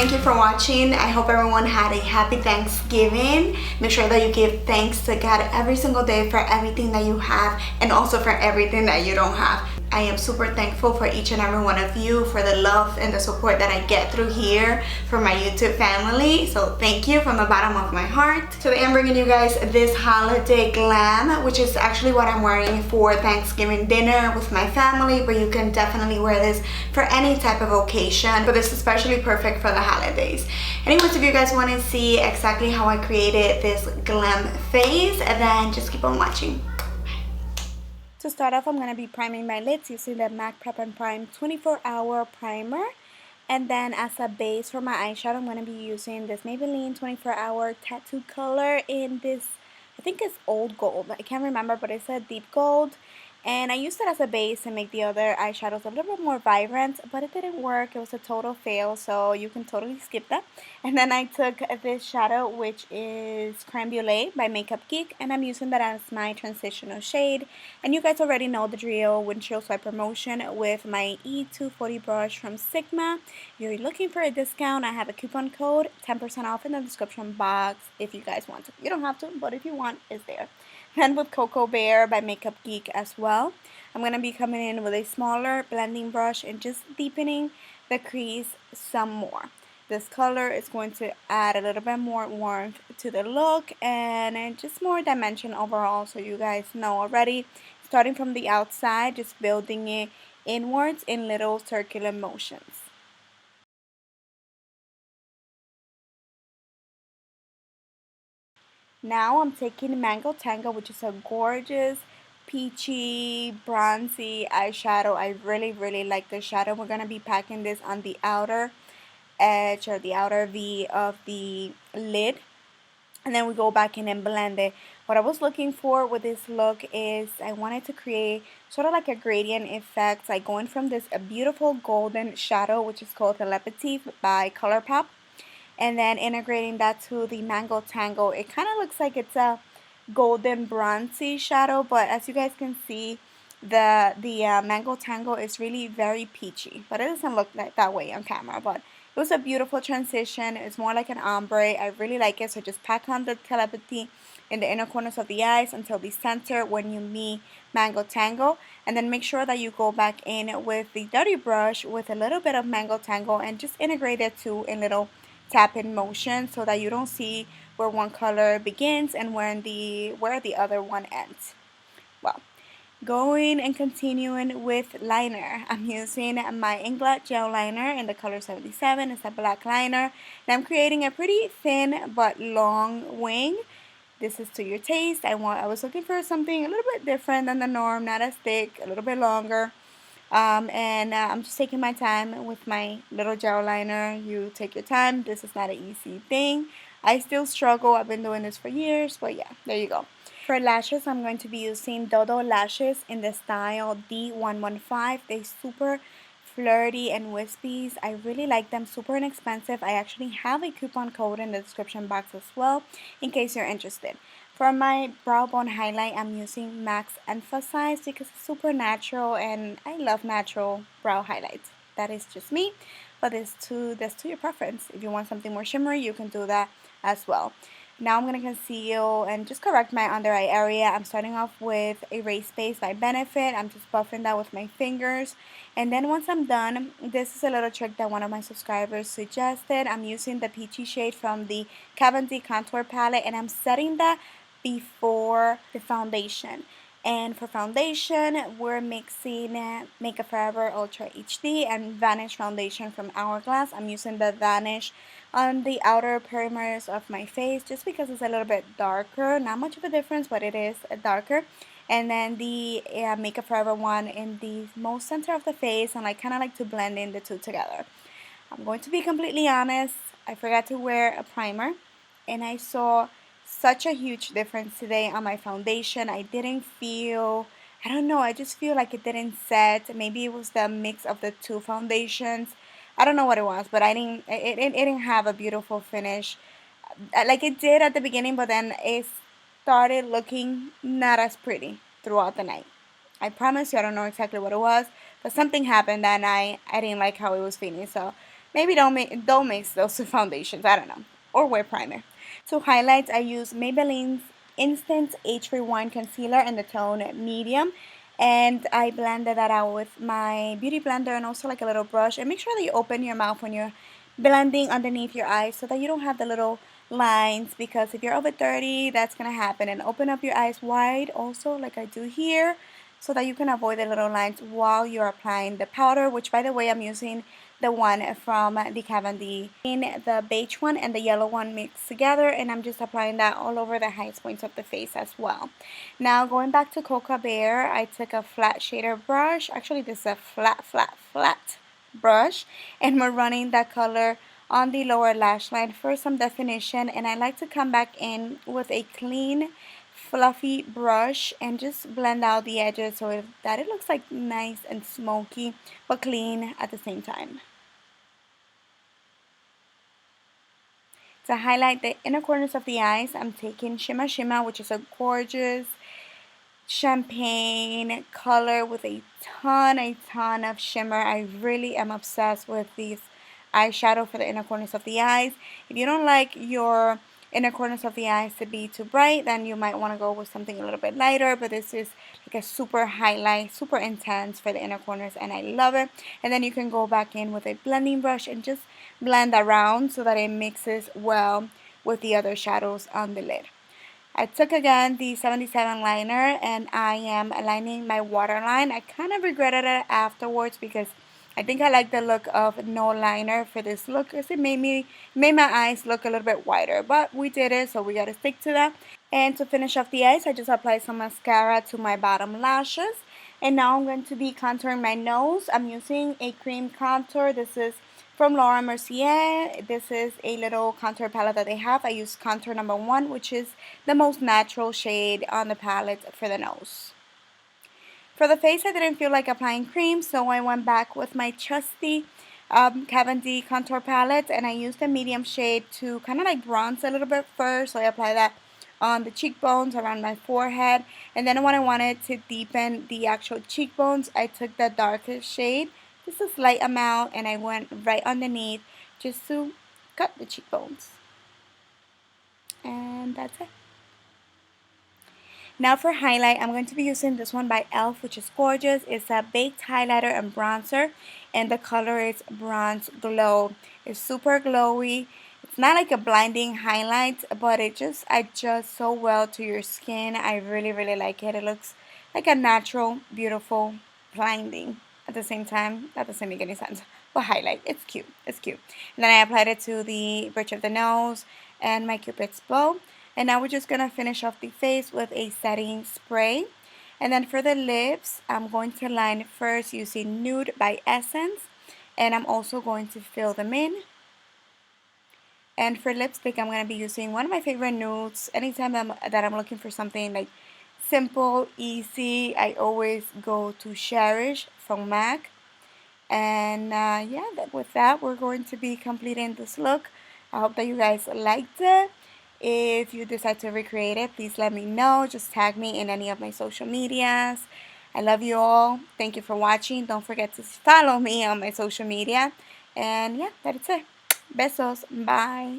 thank you for watching. I hope everyone had a happy Thanksgiving. Make sure that you give thanks to God every single day for everything that you have and also for everything that you don't have. I am super thankful for each and every one of you, for the love and the support that I get through here from my YouTube family. So thank you from the bottom of my heart. Today I'm bringing you guys this holiday glam, which is actually what I'm wearing for Thanksgiving dinner with my family, but you can definitely wear this for any type of occasion, but it's especially perfect for the holidays. Anyways, if you guys want to see exactly how I created this glam face, then just keep on watching. To start off, I'm going to be priming my lids using the MAC Prep and Prime 24-hour primer. And then as a base for my eyeshadow, I'm going to be using this Maybelline 24-hour tattoo color in this, I think it's old gold. I can't remember, but it's a deep gold. And I used it as a base to make the other eyeshadows a little bit more vibrant, but it didn't work. It was a total fail, so you can totally skip that. And then I took this shadow, which is Creme Brûlée by MakeupGeek, and I'm using that as my transitional shade. And you guys already know the drill, windshield swiper motion with my E240 brush from Sigma. If you're looking for a discount, I have a coupon code, 10% off in the description box if you guys want to. You don't have to, but if you want, it's there. Then with Cocoa Bear by MakeupGeek as well. I'm going to be coming in with a smaller blending brush and just deepening the crease some more. This color is going to add a little bit more warmth to the look and just more dimension overall, so you guys know already. Starting from the outside, just building it inwards in little circular motions. Now I'm taking Mango Tango, which is a gorgeous peachy, bronzy eyeshadow. I really like this shadow. We're going to be packing this on the outer edge or the outer V of the lid. And then we go back in and blend it. What I was looking for with this look is I wanted to create sort of like a gradient effect, like going from this beautiful golden shadow, which is called Telepathy by Colourpop, and then integrating that to the Mango Tango. It kind of looks like it's a golden bronzy shadow, but as you guys can see, the Mango Tango is really very peachy, but it doesn't look like that way on camera. But it was a beautiful transition. It's more like an ombre. I really like it. So just pack on the Telepathy in the inner corners of the eyes until the center when you meet Mango Tango, and then make sure that you go back in with the dirty brush with a little bit of Mango Tango and just integrate it to a little tap-in motion so that you don't see where one color begins and where the other one ends. Well, going and continuing with liner, I'm using my Inglot gel liner in the color 77. It's a black liner, and I'm creating a pretty thin but long wing. This is to your taste. I was looking for something a little bit different than the norm, not as thick, a little bit longer. I'm just taking my time with my little gel liner. You take your time. This is not an easy thing. I still struggle. I've been doing this for years, but yeah, there you go. For lashes, I'm going to be using Dodo lashes in the style D115. They're super flirty and wispies. I really like them. Super inexpensive. I actually have a coupon code in the description box as well in case you're interested. For my brow bone highlight, I'm using Max Emphasize because it's super natural and I love natural brow highlights. That is just me, but that's to your preference. If you want something more shimmery, you can do that as well. Now I'm going to conceal and just correct my under eye area. I'm starting off with Erase Base by Benefit. I'm just buffing that with my fingers. And then once I'm done, this is a little trick that one of my subscribers suggested. I'm using the peachy shade from the Kat D Contour Palette, and I'm setting that before the foundation. And for foundation, we're mixing Makeup Forever Ultra HD and Vanish foundation from Hourglass. I'm using the Vanish on the outer perimeters of my face just because it's a little bit darker. Not much of a difference, but it is darker. And then the Makeup Forever one in the most center of the face, and I kind of like to blend in the two together. I'm going to be completely honest, I forgot to wear a primer, and I saw such a huge difference today on my foundation. I didn't feel, I don't know, I just feel like it didn't set. Maybe it was the mix of the two foundations. I don't know what it was, but it didn't have a beautiful finish. Like it did at the beginning, but then it started looking not as pretty throughout the night. I promise you I don't know exactly what it was, but something happened that night. I didn't like how it was feeling, so Maybe don't mix those two foundations, I don't know. Or wear primer. To highlights, I use Maybelline's Instant Age Rewind Concealer in the tone medium. And I blended that out with my beauty blender and also like a little brush. And make sure that you open your mouth when you're blending underneath your eyes so that you don't have the little lines, because if you're over 30, that's going to happen. And open up your eyes wide also like I do here, so that you can avoid the little lines while you're applying the powder, which by the way, I'm using the one from the Cavendish, in the beige one and the yellow one mixed together, and I'm just applying that all over the highest points of the face as well. Now going back to Coca Bear, I took a flat shader brush. Actually, this is a flat brush, and we're running that color on the lower lash line for some definition. And I like to come back in with a clean fluffy brush and just blend out the edges so that it looks like nice and smoky but clean at the same time. To highlight the inner corners of the eyes, I'm taking Shima, which is a gorgeous champagne color with a ton of shimmer. I really am obsessed with these eyeshadow for the inner corners of the eyes. If you don't like your inner corners of the eyes to be too bright, then you might want to go with something a little bit lighter, but this is like a super highlight, super intense for the inner corners, and I love it. And then you can go back in with a blending brush and just blend around so that it mixes well with the other shadows on the lid. I took again the 77 liner and I am lining my waterline. I kind of regretted it afterwards because I think I like the look of no liner for this look because it made my eyes look a little bit wider. But we did it, so we got to stick to that. And to finish off the eyes, I just applied some mascara to my bottom lashes. And now I'm going to be contouring my nose. I'm using a cream contour. This is from Laura Mercier. This is a little contour palette that they have. I use contour number 1, which is the most natural shade on the palette for the nose. For the face, I didn't feel like applying cream, so I went back with my trusty Cavendish contour palette, and I used the medium shade to kind of like bronze a little bit first. So I apply that on the cheekbones, around my forehead, and then when I wanted to deepen the actual cheekbones, I took the darkest shade, just a slight amount, and I went right underneath just to cut the cheekbones. And that's it. Now for highlight, I'm going to be using this one by e.l.f, which is gorgeous. It's a baked highlighter and bronzer, and the color is Bronze Glow. It's super glowy. It's not like a blinding highlight, but it just adjusts so well to your skin. I really like it. It looks like a natural, beautiful, blinding at the same time. That doesn't make any sense. But highlight, it's cute. It's cute. And then I applied it to the bridge of the nose and my Cupid's bow. And now we're just going to finish off the face with a setting spray. And then for the lips, I'm going to line first using Nude by Essence. And I'm also going to fill them in. And for lipstick, I'm going to be using one of my favorite nudes. Anytime that I'm looking for something like simple, easy, I always go to Cherish from MAC. And yeah, with that, we're going to be completing this look. I hope that you guys liked it. If you decide to recreate it, please let me know. Just tag me in any of my social medias. I love you all. Thank you for watching. Don't forget to follow me on my social media. And yeah, that's it. Besos. Bye.